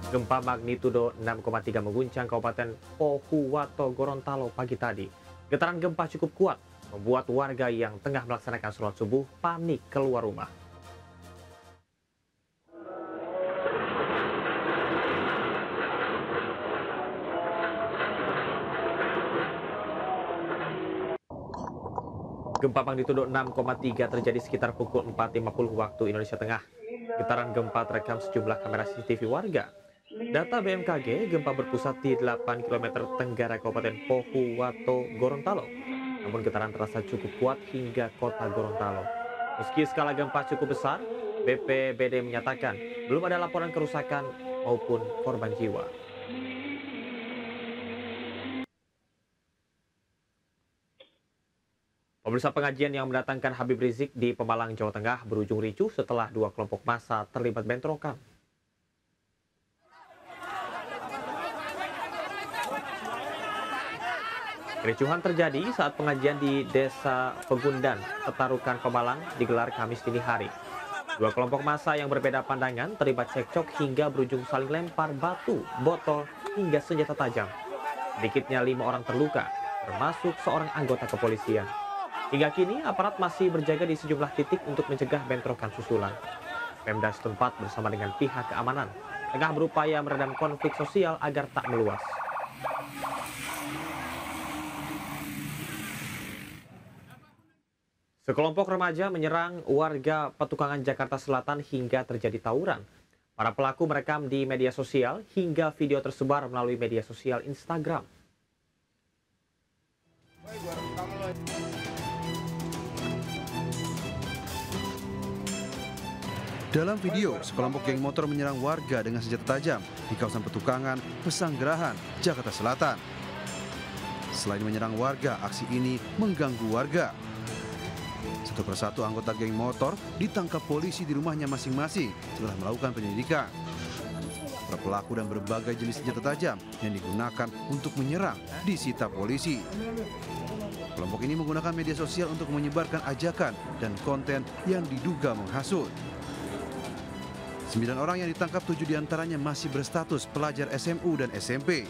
Gempa magnitudo 6,3 mengguncang Kabupaten Pohuwato, Gorontalo pagi tadi. Getaran gempa cukup kuat, membuat warga yang tengah melaksanakan sholat subuh panik keluar rumah. Gempa magnitudo 6,3 terjadi sekitar pukul 4.50 waktu Indonesia Tengah. Getaran gempa terekam sejumlah kamera CCTV warga. Data BMKG, gempa berpusat di 8 km tenggara Kabupaten Pohuwato, Gorontalo. Namun getaran terasa cukup kuat hingga kota Gorontalo. Meski skala gempa cukup besar, BPBD menyatakan belum ada laporan kerusakan maupun korban jiwa. Pemirsa, pengajian yang mendatangkan Habib Rizik di Pemalang, Jawa Tengah berujung ricuh setelah dua kelompok massa terlibat bentrokan. Kericuhan terjadi saat pengajian di Desa Pegundan, Petarukan, Pemalang digelar Kamis dini hari. Dua kelompok massa yang berbeda pandangan terlibat cekcok hingga berujung saling lempar batu, botol, hingga senjata tajam. Sedikitnya 5 orang terluka, termasuk seorang anggota kepolisian. Hingga kini, aparat masih berjaga di sejumlah titik untuk mencegah bentrokan susulan. Pemda setempat bersama dengan pihak keamanan tengah berupaya meredam konflik sosial agar tak meluas. Sekelompok remaja menyerang warga Petukangan, Jakarta Selatan hingga terjadi tawuran. Para pelaku merekam di media sosial hingga video tersebar melalui media sosial Instagram. Dalam video, sekelompok geng motor menyerang warga dengan senjata tajam di kawasan Petukangan, Pesanggerahan, Jakarta Selatan. Selain menyerang warga, aksi ini mengganggu warga. Satu persatu anggota geng motor ditangkap polisi di rumahnya masing-masing setelah melakukan penyelidikan. Para pelaku dan berbagai jenis senjata tajam yang digunakan untuk menyerang disita polisi. Kelompok ini menggunakan media sosial untuk menyebarkan ajakan dan konten yang diduga menghasut. 9 orang yang ditangkap, 7 diantaranya masih berstatus pelajar SMU dan SMP.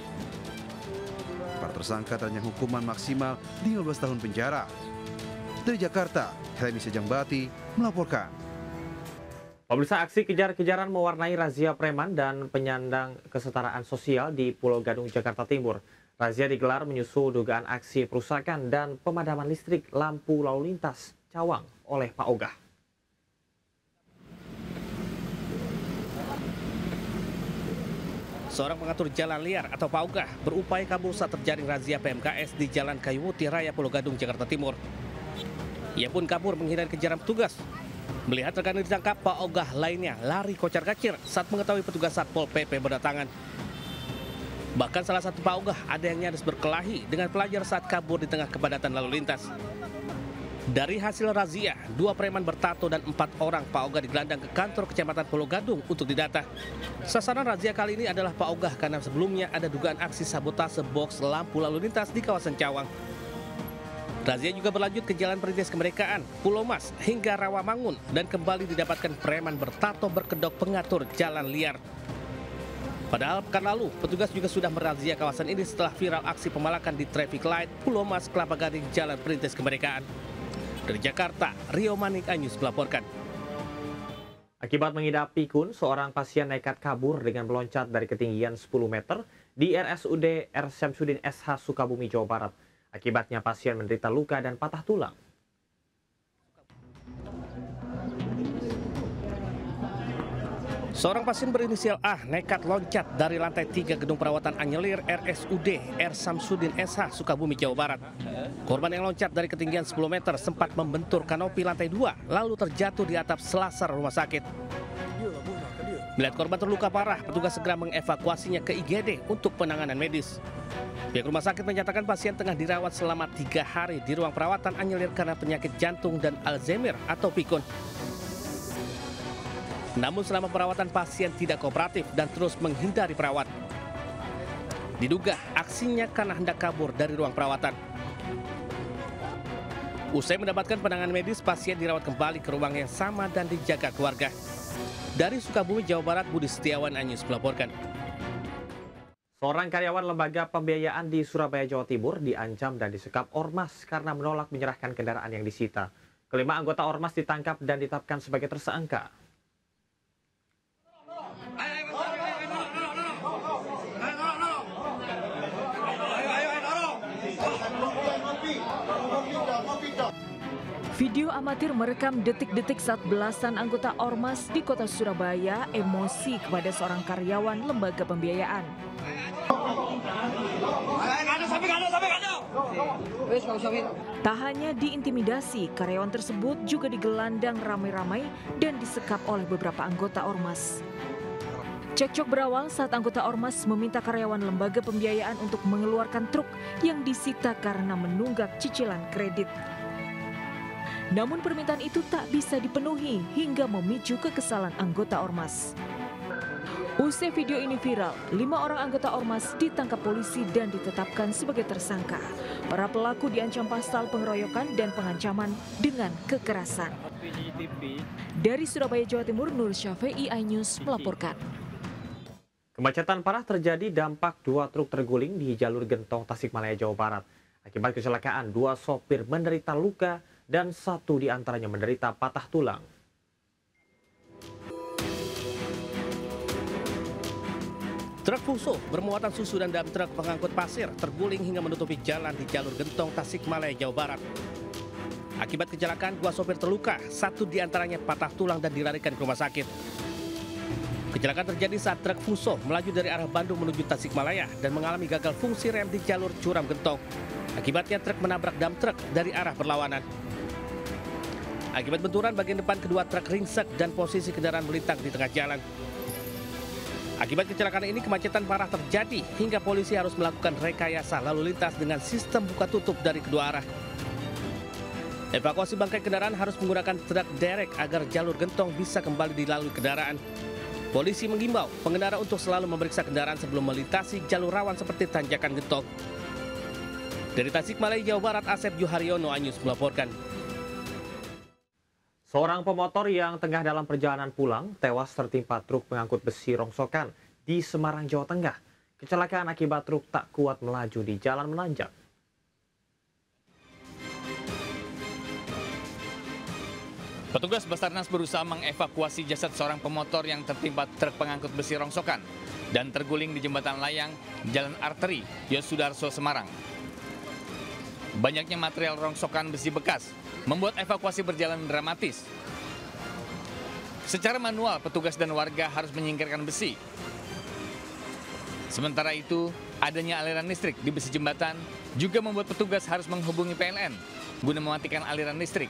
Para tersangka terancam hukuman maksimal 15 tahun penjara. Dari Jakarta, Helmi Sejangbati melaporkan. Pemirsa, aksi kejar-kejaran mewarnai razia preman dan penyandang kesetaraan sosial di Pulau Gadung, Jakarta Timur. Razia digelar menyusul dugaan aksi perusakan dan pemadaman listrik lampu lalu lintas Cawang oleh Pak Ogah. Seorang pengatur jalan liar atau Pak Ogah berupaya kabur saat terjaring razia PMKS di Jalan Kayu Putih Raya, Pulau Gadung, Jakarta Timur. Ia pun kabur menghindari kejaran petugas. Melihat rekannya ditangkap, Pak Ogah lainnya lari kocar-kacir saat mengetahui petugas Satpol PP berdatangan. Bahkan salah satu Pak Ogah ada yang nyaris berkelahi dengan pelajar saat kabur di tengah kepadatan lalu lintas. Dari hasil razia, 2 preman bertato dan 4 orang Pak Ogah digelandang ke kantor Kecamatan Pulau Gadung untuk didata. Sasaran razia kali ini adalah Pak Ogah karena sebelumnya ada dugaan aksi sabotase box lampu lalu lintas di kawasan Cawang. Razia juga berlanjut ke Jalan Perintis Kemerdekaan, Pulau Mas, hingga Rawamangun dan kembali didapatkan preman bertato berkedok pengatur jalan liar. Padahal pekan lalu, petugas juga sudah merazia kawasan ini setelah viral aksi pemalakan di traffic light Pulau Mas, Kelapa Gading, Jalan Perintis Kemerdekaan. Dari Jakarta, Rio Manik Anyus melaporkan. Akibat mengidap pikun, seorang pasien nekat kabur dengan meloncat dari ketinggian 10 meter di RSUD R. Syamsuddin SH Sukabumi, Jawa Barat. Akibatnya pasien menderita luka dan patah tulang. Seorang pasien berinisial A nekat loncat dari lantai 3 gedung perawatan anyelir RSUD R. Syamsuddin SH Sukabumi, Jawa Barat. Korban yang loncat dari ketinggian 10 meter sempat membentur kanopi lantai 2 lalu terjatuh di atap selasar rumah sakit. Melihat korban terluka parah, petugas segera mengevakuasinya ke IGD untuk penanganan medis. Pihak rumah sakit menyatakan pasien tengah dirawat selama 3 hari di ruang perawatan anyelir karena penyakit jantung dan Alzheimer atau pikun. Namun selama perawatan pasien tidak kooperatif dan terus menghindari perawat. Diduga aksinya karena hendak kabur dari ruang perawatan. Usai mendapatkan penanganan medis, pasien dirawat kembali ke ruang yang sama dan dijaga keluarga. Dari Sukabumi, Jawa Barat, Budi Setiawan, Anyus melaporkan. Seorang karyawan lembaga pembiayaan di Surabaya, Jawa Timur diancam dan disekap ormas karena menolak menyerahkan kendaraan yang disita. Kelima anggota ormas ditangkap dan ditetapkan sebagai tersangka. Video amatir merekam detik-detik saat belasan anggota ormas di kota Surabaya emosi kepada seorang karyawan lembaga pembiayaan. Tak hanya diintimidasi, karyawan tersebut juga digelandang ramai-ramai dan disekap oleh beberapa anggota ormas. Cekcok berawal saat anggota ormas meminta karyawan lembaga pembiayaan untuk mengeluarkan truk yang disita karena menunggak cicilan kredit. Namun permintaan itu tak bisa dipenuhi hingga memicu kekesalan anggota ormas. Usai video ini viral, 5 orang anggota ormas ditangkap polisi dan ditetapkan sebagai tersangka. Para pelaku diancam pasal pengeroyokan dan pengancaman dengan kekerasan. Dari Surabaya, Jawa Timur, Nur Syafei, iNews melaporkan. Kemacetan parah terjadi dampak 2 truk terguling di jalur Gentong, Tasikmalaya, Jawa Barat. Akibat kecelakaan, 2 sopir menderita luka dan 1 diantaranya menderita patah tulang. Truk fuso bermuatan susu dan dam truk pengangkut pasir terguling hingga menutupi jalan di jalur Gentong, Tasikmalaya, Jawa Barat. Akibat kecelakaan, 2 sopir terluka, 1 diantaranya patah tulang dan dilarikan ke rumah sakit. Kecelakaan terjadi saat truk fuso melaju dari arah Bandung menuju Tasikmalaya dan mengalami gagal fungsi rem di jalur Curam Gentong. Akibatnya truk menabrak dam truk dari arah berlawanan. Akibat benturan, bagian depan kedua truk ringsek dan posisi kendaraan melintang di tengah jalan. Akibat kecelakaan ini, kemacetan parah terjadi hingga polisi harus melakukan rekayasa lalu lintas dengan sistem buka tutup dari kedua arah. Evakuasi bangkai kendaraan harus menggunakan truk derek agar jalur Gentong bisa kembali dilalui kendaraan. Polisi mengimbau pengendara untuk selalu memeriksa kendaraan sebelum melintasi jalur rawan seperti tanjakan Gentong. Dari Tasikmalaya, Jawa Barat, Asep Juharyono, iNews melaporkan. Seorang pemotor yang tengah dalam perjalanan pulang tewas tertimpa truk pengangkut besi rongsokan di Semarang, Jawa Tengah. Kecelakaan akibat truk tak kuat melaju di jalan menanjak. Petugas Basarnas berusaha mengevakuasi jasad seorang pemotor yang tertimpa truk pengangkut besi rongsokan dan terguling di jembatan layang Jalan Arteri Yosudarso, Semarang. Banyaknya material rongsokan besi bekas membuat evakuasi berjalan dramatis. Secara manual, petugas dan warga harus menyingkirkan besi. Sementara itu, adanya aliran listrik di besi jembatan juga membuat petugas harus menghubungi PLN guna mematikan aliran listrik.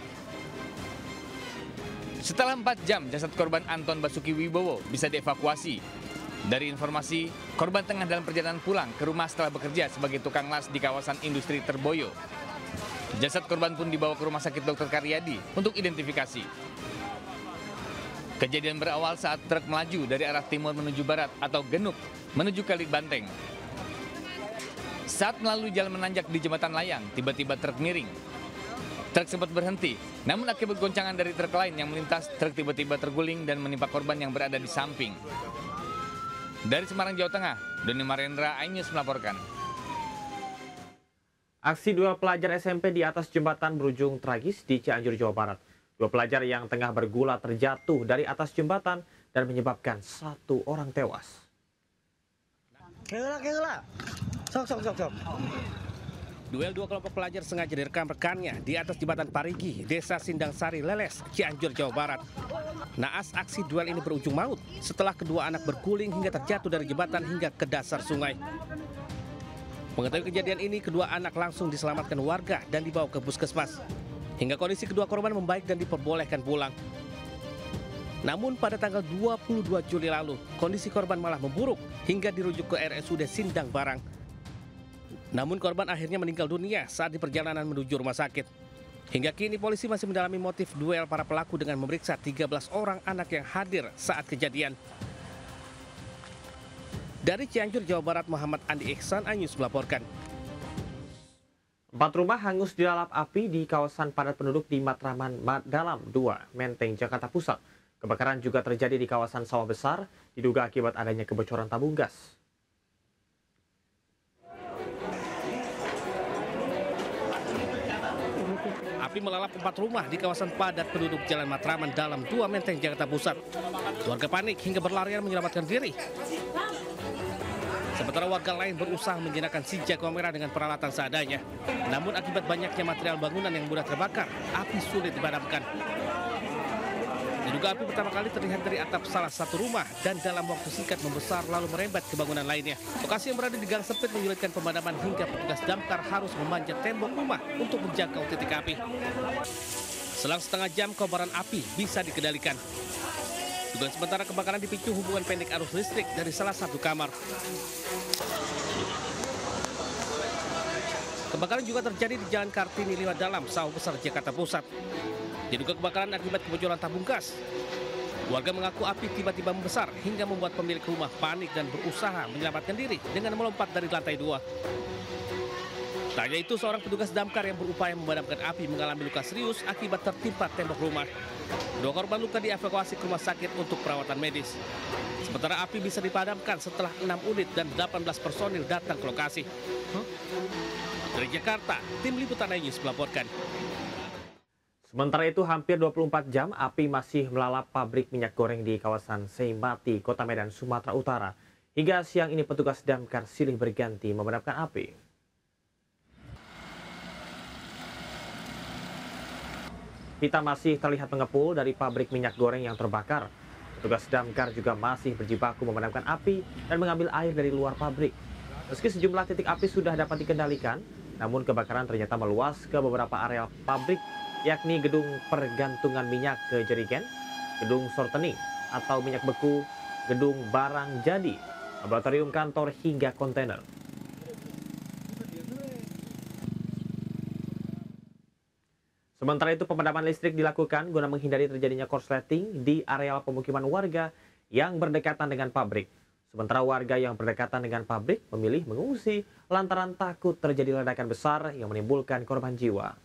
Setelah 4 jam, jasad korban Anton Basuki Wibowo bisa dievakuasi. Dari informasi, korban tengah dalam perjalanan pulang ke rumah setelah bekerja sebagai tukang las di kawasan industri Terboyo. Jasad korban pun dibawa ke Rumah Sakit Dr. Karyadi untuk identifikasi. Kejadian berawal saat truk melaju dari arah timur menuju barat atau Genuk menuju Kali Banteng. Saat melalui jalan menanjak di jembatan layang, tiba-tiba truk miring. Truk sempat berhenti, namun akibat goncangan dari truk lain yang melintas, truk tiba-tiba terguling dan menimpa korban yang berada di samping. Dari Semarang, Jawa Tengah, Doni Marendra, iNews melaporkan. Aksi 2 pelajar SMP di atas jembatan berujung tragis di Cianjur, Jawa Barat. 2 pelajar yang tengah bergula terjatuh dari atas jembatan dan menyebabkan 1 orang tewas. Sok. Duel 2 kelompok pelajar sengaja direkam rekannya di atas jembatan Parigi, Desa Sindang Sari, Leles, Cianjur, Jawa Barat. Naas aksi duel ini berujung maut setelah kedua anak berguling hingga terjatuh dari jembatan hingga ke dasar sungai. Mengetahui kejadian ini, kedua anak langsung diselamatkan warga dan dibawa ke puskesmas. Hingga kondisi kedua korban membaik dan diperbolehkan pulang. Namun pada tanggal 22 Juli lalu, kondisi korban malah memburuk hingga dirujuk ke RSUD Sindang Barang. Namun korban akhirnya meninggal dunia saat di perjalanan menuju rumah sakit. Hingga kini polisi masih mendalami motif duel para pelaku dengan memeriksa 13 orang anak yang hadir saat kejadian. Dari Cianjur, Jawa Barat, Muhammad Andi Ihsan, iNews melaporkan. 4 rumah hangus dilalap api di kawasan padat penduduk di Matraman Dalam 2, Menteng, Jakarta Pusat. Kebakaran juga terjadi di kawasan sawah besar, diduga akibat adanya kebocoran tabung gas. Api melalap 4 rumah di kawasan padat penduduk Jalan Matraman dalam 2 Menteng, Jakarta Pusat. Warga panik hingga berlarian menyelamatkan diri. Sementara warga lain berusaha menjinakkan si jago merah dengan peralatan seadanya. Namun akibat banyaknya material bangunan yang mudah terbakar, api sulit dipadamkan. Diduga api pertama kali terlihat dari atap salah satu rumah dan dalam waktu singkat membesar lalu merembet ke bangunan lainnya. Lokasi yang berada di gang sempit menyulitkan pemadaman hingga petugas damkar harus memanjat tembok rumah untuk menjangkau titik api. Selang setengah jam kobaran api bisa dikendalikan. Dugaan sementara kebakaran dipicu hubungan pendek arus listrik dari salah satu kamar. Kebakaran juga terjadi di Jalan Kartini 5 Dalam, Sawah Besar, Jakarta Pusat. Diduga kebakaran akibat kebocoran tabung gas. Warga mengaku api tiba-tiba membesar hingga membuat pemilik rumah panik dan berusaha menyelamatkan diri dengan melompat dari lantai 2. Tak hanya itu, seorang petugas damkar yang berupaya memadamkan api mengalami luka serius akibat tertimpa tembok rumah. Dua korban luka dievakuasi ke rumah sakit untuk perawatan medis. Sementara api bisa dipadamkan setelah 6 unit dan 18 personil datang ke lokasi. Dari Jakarta, tim Liputan News melaporkan. Sementara itu, hampir 24 jam api masih melalap pabrik minyak goreng di kawasan Seimati, Kota Medan, Sumatera Utara. Hingga siang ini petugas damkar silih berganti memadamkan api. Kita masih terlihat mengepul dari pabrik minyak goreng yang terbakar. Petugas damkar juga masih berjibaku memadamkan api dan mengambil air dari luar pabrik. Meski sejumlah titik api sudah dapat dikendalikan, namun kebakaran ternyata meluas ke beberapa area pabrik, yakni gedung pergantungan minyak ke jerigen, gedung sortening atau minyak beku, gedung barang jadi, laboratorium kantor hingga kontainer. Sementara itu, pemadaman listrik dilakukan guna menghindari terjadinya korsleting di areal pemukiman warga yang berdekatan dengan pabrik. Sementara warga yang berdekatan dengan pabrik memilih mengungsi lantaran takut terjadi ledakan besar yang menimbulkan korban jiwa.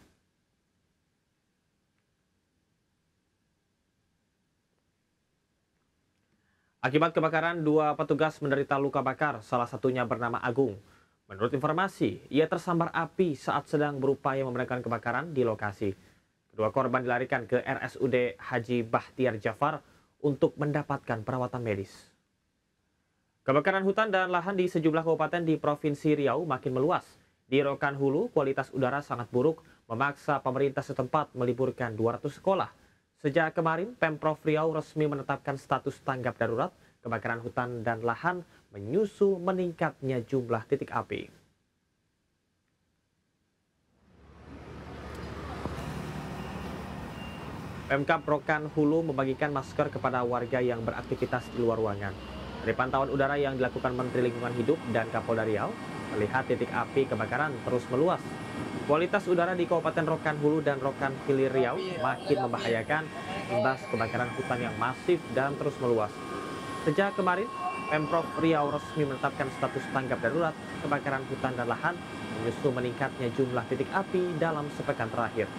Akibat kebakaran, 2 petugas menderita luka bakar, salah satunya bernama Agung. Menurut informasi, ia tersambar api saat sedang berupaya memadamkan kebakaran di lokasi. Kedua korban dilarikan ke RSUD Haji Bahtiar Jafar untuk mendapatkan perawatan medis. Kebakaran hutan dan lahan di sejumlah kabupaten di Provinsi Riau makin meluas. Di Rokan Hulu, kualitas udara sangat buruk, memaksa pemerintah setempat meliburkan 200 sekolah. Sejak kemarin, Pemprov Riau resmi menetapkan status tanggap darurat kebakaran hutan dan lahan menyusul meningkatnya jumlah titik api. Pemkab Rokan Hulu membagikan masker kepada warga yang beraktivitas di luar ruangan. Dari pantauan udara yang dilakukan Menteri Lingkungan Hidup dan Kapolda Riau, terlihat titik api kebakaran terus meluas. Kualitas udara di Kabupaten Rokan Hulu dan Rokan Hilir Riau makin membahayakan imbas kebakaran hutan yang masif dan terus meluas. Sejak kemarin, Pemprov Riau resmi menetapkan status tanggap darurat kebakaran hutan dan lahan menyusul meningkatnya jumlah titik api dalam sepekan terakhir.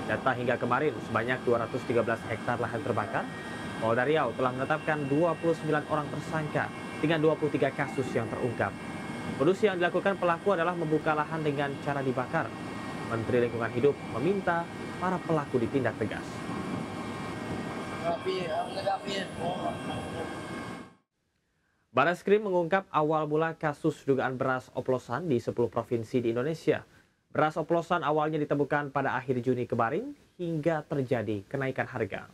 Data hingga kemarin sebanyak 213 hektar lahan terbakar. Polda Riau telah menetapkan 29 orang tersangka dengan 23 kasus yang terungkap. Modus yang dilakukan pelaku adalah membuka lahan dengan cara dibakar. Menteri Lingkungan Hidup meminta para pelaku ditindak tegas. Barreskrim mengungkap awal mula kasus dugaan beras oplosan di 10 provinsi di Indonesia. Beras oplosan awalnya ditemukan pada akhir Juni kemarin hingga terjadi kenaikan harga.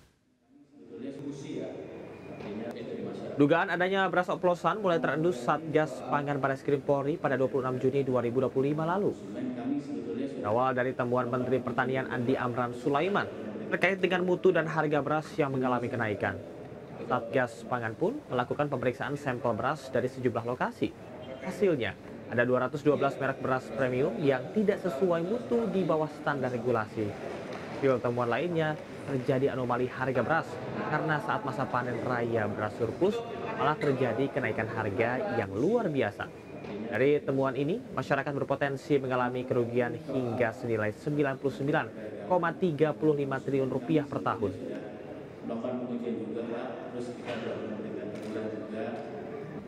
Dugaan adanya beras oplosan mulai terendus Satgas Pangan Barreskrim Polri pada 26 Juni 2025 lalu. Berawal dari temuan Menteri Pertanian Andi Amran Sulaiman terkait dengan mutu dan harga beras yang mengalami kenaikan. Satgas Pangan pun melakukan pemeriksaan sampel beras dari sejumlah lokasi. Hasilnya, ada 212 merek beras premium yang tidak sesuai mutu di bawah standar regulasi. Hasil temuan lainnya, terjadi anomali harga beras karena saat masa panen raya beras surplus malah terjadi kenaikan harga yang luar biasa. Dari temuan ini, masyarakat berpotensi mengalami kerugian hingga senilai 99,35 triliun rupiah per tahun.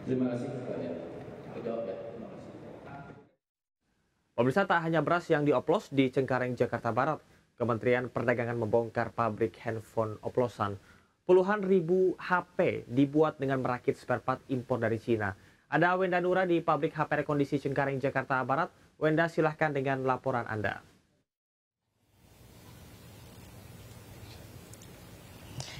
Terima kasih kepada jawab ya. Terima kasih. Pemirsa, tak hanya beras yang dioplos di Cengkareng, Jakarta Barat, Kementerian Perdagangan membongkar pabrik handphone oplosan. Puluhan ribu HP dibuat dengan merakit spare part impor dari Cina. Ada Wenda Nura di pabrik HP rekondisi Cengkareng, Jakarta Barat. Wenda, silahkan dengan laporan Anda.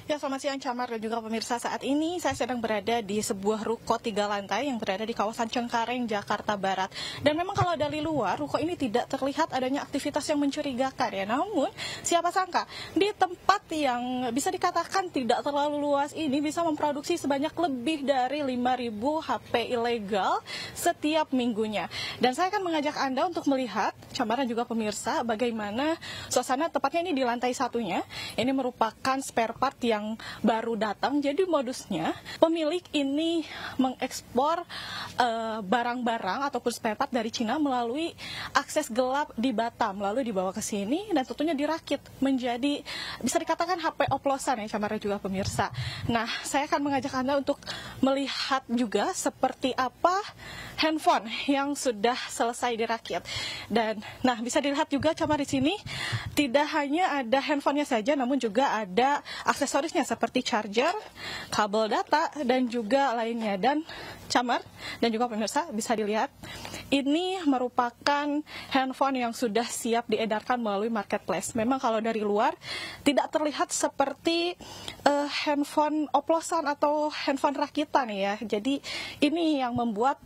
Ya, selamat siang Camar dan juga pemirsa. Saat ini saya sedang berada di sebuah ruko 3 lantai yang berada di kawasan Cengkareng, Jakarta Barat. Dan memang kalau dari luar, ruko ini tidak terlihat adanya aktivitas yang mencurigakan ya. Namun, siapa sangka di tempat yang bisa dikatakan tidak terlalu luas ini bisa memproduksi sebanyak lebih dari 5.000 HP ilegal setiap minggunya. Dan saya akan mengajak Anda untuk melihat, Camar dan juga pemirsa, bagaimana suasana tepatnya ini di lantai satunya. Ini merupakan spare part yang baru datang. Jadi modusnya pemilik ini mengekspor barang-barang ataupun spare part dari Cina melalui akses gelap di Batam, lalu dibawa ke sini dan tentunya dirakit menjadi bisa dikatakan HP oplosan ya Camara juga pemirsa. Nah, saya akan mengajak Anda untuk melihat juga seperti apa handphone yang sudah selesai dirakit. Dan nah, bisa dilihat juga Camar di sini tidak hanya ada handphonenya saja, namun juga ada aksesorisnya seperti charger, kabel data, dan juga lainnya. Dan Camar dan juga pemirsa bisa dilihat, ini merupakan handphone yang sudah siap diedarkan melalui marketplace. Memang kalau dari luar tidak terlihat seperti handphone oplosan atau handphone rakitan ya. Jadi ini yang membuat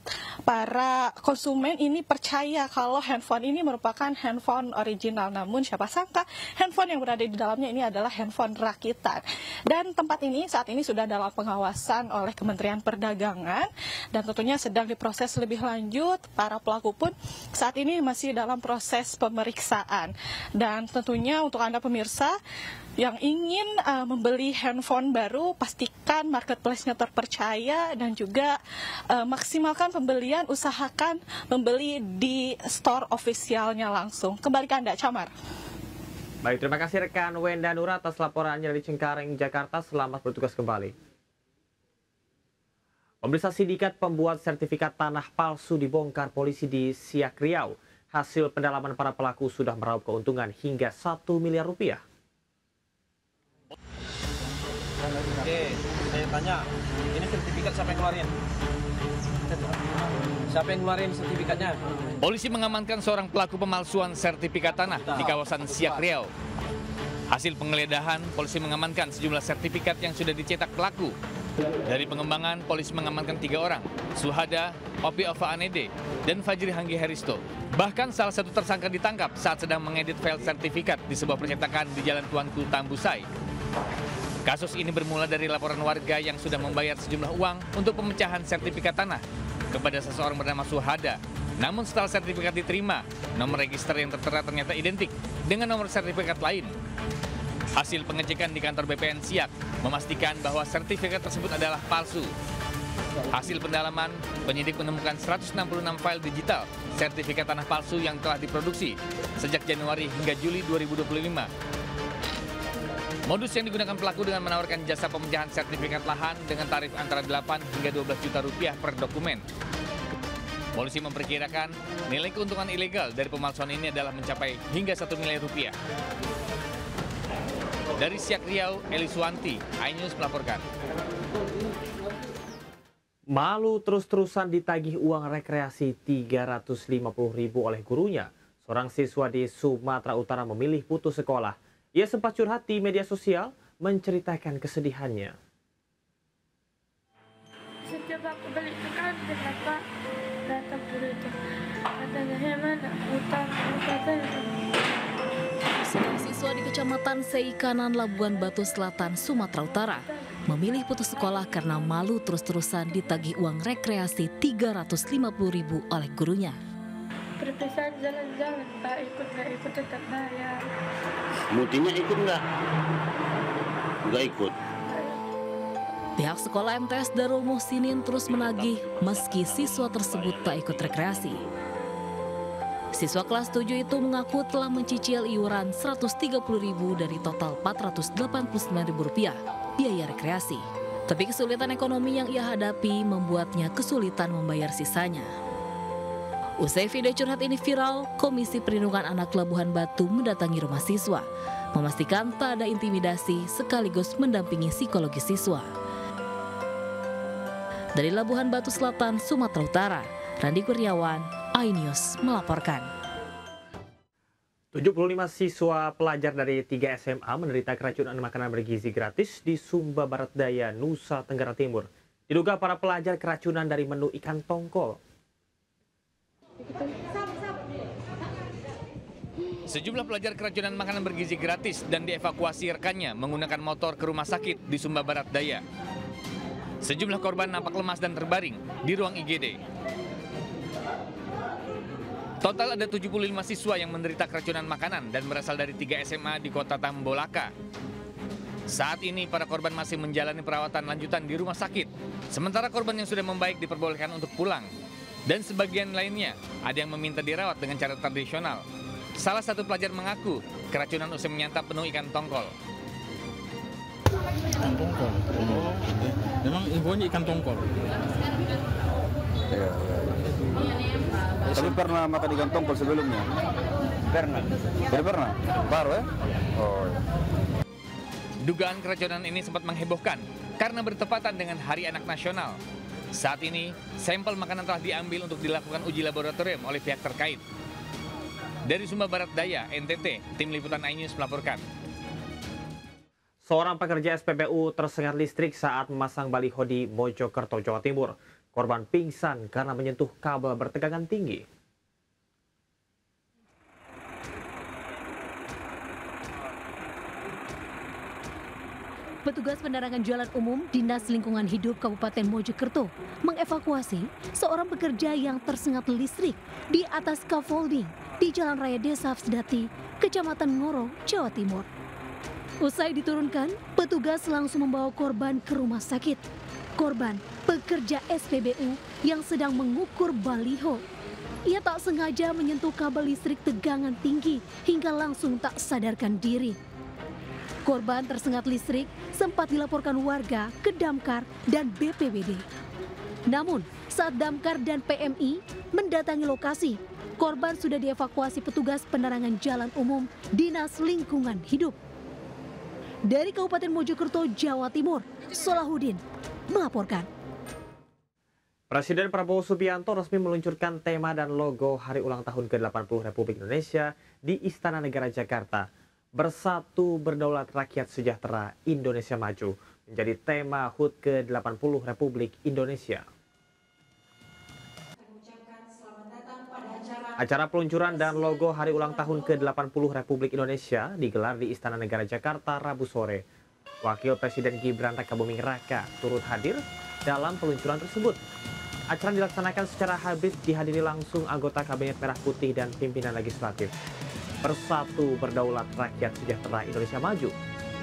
para konsumen ini percaya kalau handphone ini merupakan handphone original. Namun siapa sangka handphone yang berada di dalamnya ini adalah handphone rakitan. Dan tempat ini saat ini sudah dalam pengawasan oleh Kementerian Perdagangan dan tentunya sedang diproses lebih lanjut. Para pelaku pun saat ini masih dalam proses pemeriksaan. Dan tentunya untuk Anda pemirsa yang ingin membeli handphone baru, pastikan marketplace-nya terpercaya dan juga maksimalkan pembelian, usahakan membeli di store ofisialnya langsung. Kembali ke Anda, Camar. Baik, terima kasih rekan Wenda Nura atas laporannya dari Cengkareng, Jakarta. Selamat bertugas kembali. Pemirsa, sindikat pembuat sertifikat tanah palsu dibongkar polisi di Siak, Riau. Hasil pendalaman para pelaku sudah meraup keuntungan hingga 1 miliar rupiah. Oke, saya tanya, ini sertifikat siapa yang keluarin? Siapa yang keluarin sertifikatnya? Polisi mengamankan seorang pelaku pemalsuan sertifikat tanah di kawasan Siak, Riau. Hasil penggeledahan, polisi mengamankan sejumlah sertifikat yang sudah dicetak pelaku. Dari pengembangan, polisi mengamankan 3 orang, Suhada, Opi Ova Anede, dan Fajri Hanggi Heristo. Bahkan salah satu tersangka ditangkap saat sedang mengedit file sertifikat di sebuah percetakan di Jalan Tuanku Tambusai. Kasus ini bermula dari laporan warga yang sudah membayar sejumlah uang untuk pemecahan sertifikat tanah kepada seseorang bernama Suhada. Namun setelah sertifikat diterima, nomor register yang tertera ternyata identik dengan nomor sertifikat lain. Hasil pengecekan di kantor BPN Siak memastikan bahwa sertifikat tersebut adalah palsu. Hasil pendalaman, penyidik menemukan 166 file digital sertifikat tanah palsu yang telah diproduksi sejak Januari hingga Juli 2025. Modus yang digunakan pelaku dengan menawarkan jasa pemecahan sertifikat lahan dengan tarif antara 8 hingga 12 juta rupiah per dokumen. Polisi memperkirakan nilai keuntungan ilegal dari pemalsuan ini adalah mencapai hingga 1 miliar rupiah. Dari Siak, Riau, Eli Suwanti, iNews melaporkan. Malu terus-terusan ditagih uang rekreasi 350.000 oleh gurunya. Seorang siswa di Sumatera Utara memilih putus sekolah. Ia sempat curhat di media sosial menceritakan kesedihannya. Setiap aku beli itu kan kenapa datang dulu itu. Katanya mana utang, katanya. Seorang siswa di Kecamatan Seikanan, Labuan Batu Selatan, Sumatera Utara memilih putus sekolah karena malu terus-terusan ditagih uang rekreasi 350.000 oleh gurunya. Perpisahan jalan-jalan, Pak, nggak ikut tetap bayar. Mutinya ikut nggak? Nggak ikut. Pihak sekolah MTS Darul Muhsinin terus menagih meski siswa tersebut tak ikut rekreasi. Siswa kelas 7 itu mengaku telah mencicil iuran 130.000 dari total Rp489.000 biaya rekreasi. Tapi kesulitan ekonomi yang ia hadapi membuatnya kesulitan membayar sisanya. Usai video curhat ini viral, Komisi Perlindungan Anak Labuhan Batu mendatangi rumah siswa, memastikan tak ada intimidasi sekaligus mendampingi psikologi siswa. Dari Labuhan Batu Selatan, Sumatera Utara, Randi Kurniawan, iNews melaporkan. 75 siswa pelajar dari 3 SMA menderita keracunan makanan bergizi gratis di Sumba Barat Daya, Nusa Tenggara Timur. Diduga para pelajar keracunan dari menu ikan tongkol. Sejumlah pelajar keracunan makanan bergizi gratis dan dievakuasi rekannya menggunakan motor ke rumah sakit di Sumba Barat Daya. Sejumlah korban nampak lemas dan terbaring di ruang IGD. Total ada 75 siswa yang menderita keracunan makanan dan berasal dari 3 SMA di kota Tambolaka. Saat ini para korban masih menjalani perawatan lanjutan di rumah sakit. Sementara korban yang sudah membaik diperbolehkan untuk pulang. Dan sebagian lainnya ada yang meminta dirawat dengan cara tradisional. Salah satu pelajar mengaku keracunan usai menyantap menu ikan tongkol. Ikan tongkol? Memang ibunya ikan tongkol? Ya. Tapi pernah makan ikan tongkol sebelumnya? Pernah. Tidak pernah? Baru ya? Oh. Dugaan keracunan ini sempat menghebohkan karena bertepatan dengan Hari Anak Nasional. Saat ini, sampel makanan telah diambil untuk dilakukan uji laboratorium oleh pihak terkait. Dari Sumba Barat Daya, NTT, Tim Liputan iNews melaporkan. Seorang pekerja SPBU tersengat listrik saat memasang baliho di Mojokerto, Jawa Timur. Korban pingsan karena menyentuh kabel bertegangan tinggi. Petugas penerangan jalan umum Dinas Lingkungan Hidup Kabupaten Mojokerto mengevakuasi seorang pekerja yang tersengat listrik di atas scaffolding di Jalan Raya Desa Sedati, Kecamatan Ngoro, Jawa Timur. Usai diturunkan, petugas langsung membawa korban ke rumah sakit. Korban pekerja SPBU yang sedang mengukur baliho. Ia tak sengaja menyentuh kabel listrik tegangan tinggi hingga langsung tak sadarkan diri. Korban tersengat listrik sempat dilaporkan warga ke Damkar dan BPBD. Namun, saat Damkar dan PMI mendatangi lokasi, korban sudah dievakuasi petugas penerangan jalan umum Dinas Lingkungan Hidup. Dari Kabupaten Mojokerto, Jawa Timur, Solahuddin melaporkan. Presiden Prabowo Subianto resmi meluncurkan tema dan logo Hari Ulang Tahun ke-80 Republik Indonesia di Istana Negara Jakarta. Bersatu Berdaulat Rakyat Sejahtera Indonesia Maju menjadi tema HUT ke-80 Republik Indonesia. Acara peluncuran dan logo Hari Ulang Tahun ke-80 Republik Indonesia digelar di Istana Negara Jakarta Rabu sore. Wakil Presiden Gibran Rakabuming Raka turut hadir dalam peluncuran tersebut. Acara dilaksanakan secara hybrid, dihadiri langsung anggota Kabinet Merah Putih dan pimpinan legislatif. Bersatu Berdaulat Rakyat Sejahtera Indonesia Maju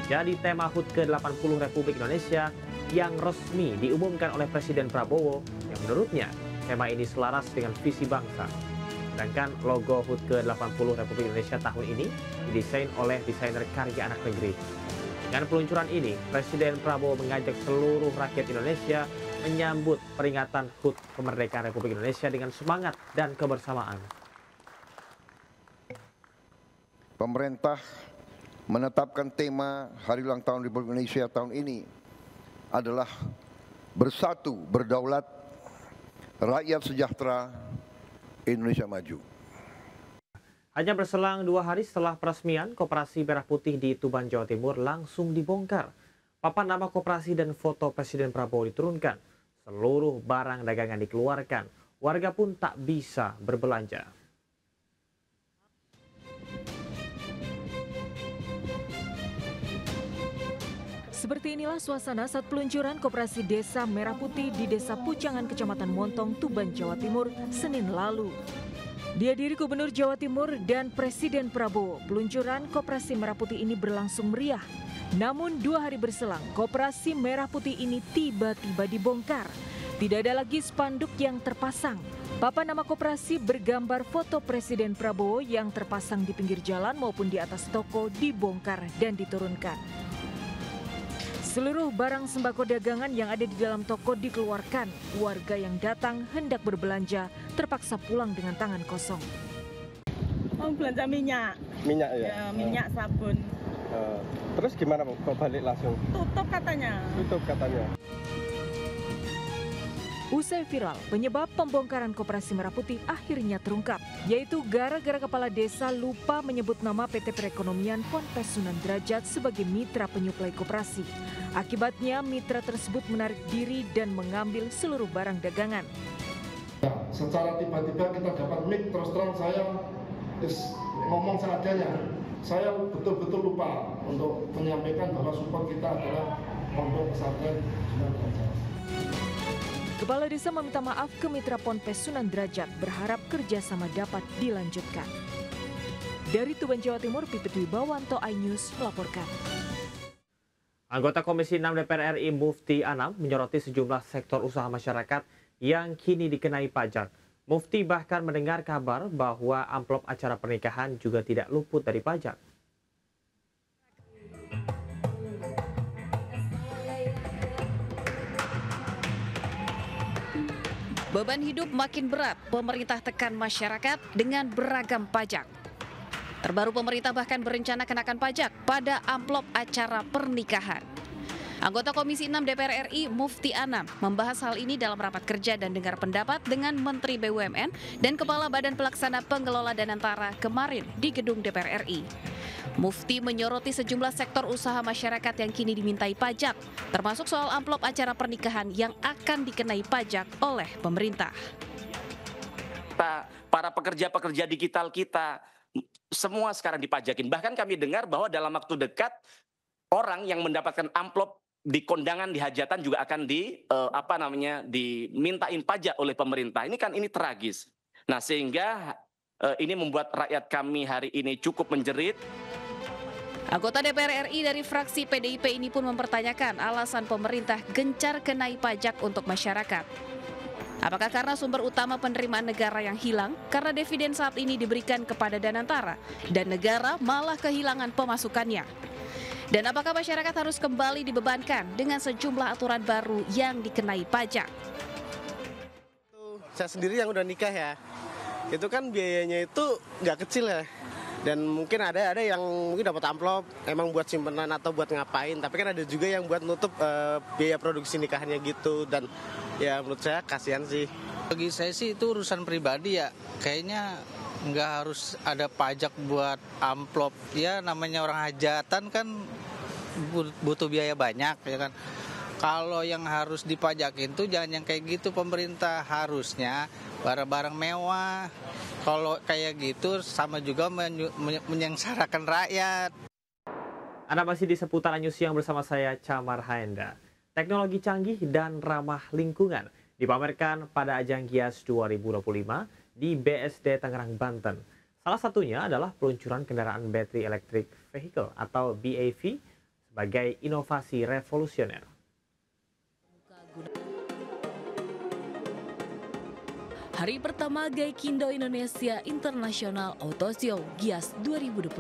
jadi tema HUT ke-80 Republik Indonesia yang resmi diumumkan oleh Presiden Prabowo yang menurutnya tema ini selaras dengan visi bangsa. Sedangkan logo HUT ke-80 Republik Indonesia tahun ini didesain oleh desainer karya anak negeri. Dengan peluncuran ini, Presiden Prabowo mengajak seluruh rakyat Indonesia menyambut peringatan HUT kemerdekaan Republik Indonesia dengan semangat dan kebersamaan. Pemerintah menetapkan tema Hari Ulang Tahun Republik Indonesia tahun ini adalah Bersatu Berdaulat Rakyat Sejahtera Indonesia Maju. Hanya berselang 2 hari setelah peresmian Koperasi Merah Putih di Tuban, Jawa Timur langsung dibongkar. Papan nama koperasi dan foto Presiden Prabowo diturunkan. Seluruh barang dagangan dikeluarkan. Warga pun tak bisa berbelanja. Seperti inilah suasana saat peluncuran Koperasi Desa Merah Putih di Desa Pucangan, Kecamatan Montong, Tuban, Jawa Timur, Senin lalu. Dihadiri Gubernur Jawa Timur dan Presiden Prabowo, peluncuran Koperasi Merah Putih ini berlangsung meriah. Namun 2 hari berselang, Koperasi Merah Putih ini tiba-tiba dibongkar. Tidak ada lagi spanduk yang terpasang. Papan nama koperasi bergambar foto Presiden Prabowo yang terpasang di pinggir jalan maupun di atas toko dibongkar dan diturunkan. Seluruh barang sembako dagangan yang ada di dalam toko dikeluarkan. Warga yang datang hendak berbelanja terpaksa pulang dengan tangan kosong. Mau belanja minyak. Minyak ya? Ya, minyak, sabun. Terus gimana kok balik langsung? Tutup katanya. Tutup katanya. Usai viral, penyebab pembongkaran Koperasi Merah Putih akhirnya terungkap, yaitu gara-gara kepala desa lupa menyebut nama PT Perekonomian Ponpes Sunan Derajat sebagai mitra penyuplai koperasi. Akibatnya, mitra tersebut menarik diri dan mengambil seluruh barang dagangan. Secara tiba-tiba kita dapat mic, terus terang saya ngomong seadanya. Saya betul-betul lupa untuk menyampaikan bahwa support kita adalah Pondok Pesantren Sunan Derajat. Kepala desa meminta maaf ke mitra Ponpes Sunan Derajat, berharap kerjasama dapat dilanjutkan. Dari Tuban, Jawa Timur, Pipit Wibawanto, iNews melaporkan. Anggota Komisi 6 DPR RI Mufti Anam menyoroti sejumlah sektor usaha masyarakat yang kini dikenai pajak. Mufti bahkan mendengar kabar bahwa amplop acara pernikahan juga tidak luput dari pajak. Beban hidup makin berat, pemerintah tekan masyarakat dengan beragam pajak. Terbaru pemerintah bahkan berencana kenakan pajak pada amplop acara pernikahan. Anggota Komisi 6 DPR RI Mufti Anam membahas hal ini dalam rapat kerja dan dengar pendapat dengan Menteri BUMN dan Kepala Badan Pelaksana Pengelola Danantara kemarin di gedung DPR RI. Mufti menyoroti sejumlah sektor usaha masyarakat yang kini dimintai pajak, termasuk soal amplop acara pernikahan yang akan dikenai pajak oleh pemerintah. Para pekerja-pekerja digital kita, semua sekarang dipajakin. Bahkan kami dengar bahwa dalam waktu dekat, orang yang mendapatkan amplop di kondangan, di hajatan juga akan dimintain pajak oleh pemerintah. Ini tragis. Nah, sehingga ini membuat rakyat kami hari ini cukup menjerit. Anggota DPR RI dari fraksi PDIP ini pun mempertanyakan alasan pemerintah gencar kenai pajak untuk masyarakat. Apakah karena sumber utama penerimaan negara yang hilang karena dividen saat ini diberikan kepada Danantara dan negara malah kehilangan pemasukannya? Dan apakah masyarakat harus kembali dibebankan dengan sejumlah aturan baru yang dikenai pajak? Saya sendiri yang udah nikah ya, itu kan biayanya itu nggak kecil ya. Dan mungkin ada yang mungkin dapat amplop emang buat simpenan atau buat ngapain, tapi kan ada juga yang buat nutup biaya produksi nikahannya gitu. Dan ya menurut saya kasihan sih. Bagi saya sih itu urusan pribadi ya, kayaknya nggak harus ada pajak buat amplop. Ya namanya orang hajatan kan butuh biaya banyak ya kan. Kalau yang harus dipajakin tuh jangan yang kayak gitu, pemerintah harusnya barang-barang mewah. Kalau kayak gitu sama juga menyengsarakan rakyat. Anda masih di seputar News Siang bersama saya Camar Haenda. Teknologi canggih dan ramah lingkungan dipamerkan pada ajang GIAS 2025 di BSD Tangerang, Banten. Salah satunya adalah peluncuran kendaraan battery electric vehicle atau BEV sebagai inovasi revolusioner. Hari pertama Gaikindo Indonesia International Auto Show GIAS 2025,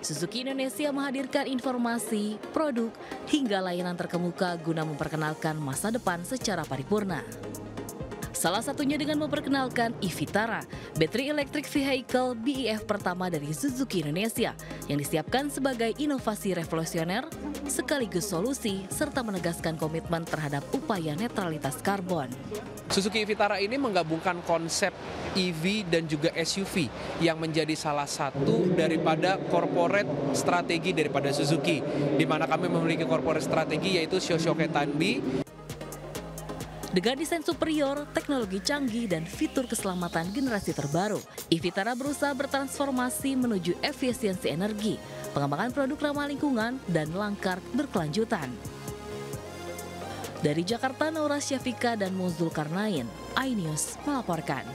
Suzuki Indonesia menghadirkan informasi, produk, hingga layanan terkemuka guna memperkenalkan masa depan secara paripurna. Salah satunya dengan memperkenalkan e-Vitara, Battery Electric Vehicle BEV pertama dari Suzuki Indonesia yang disiapkan sebagai inovasi revolusioner sekaligus solusi serta menegaskan komitmen terhadap upaya netralitas karbon. Suzuki e-Vitara ini menggabungkan konsep EV dan juga SUV yang menjadi salah satu daripada corporate strategi daripada Suzuki, di mana kami memiliki corporate strategi yaitu Shoshoke Tanbi. Dengan desain superior, teknologi canggih, dan fitur keselamatan generasi terbaru, e-Vitara berusaha bertransformasi menuju efisiensi energi, pengembangan produk ramah lingkungan, dan langkah berkelanjutan. Dari Jakarta, Naura Syafika dan Muzul Karnain, iNews melaporkan.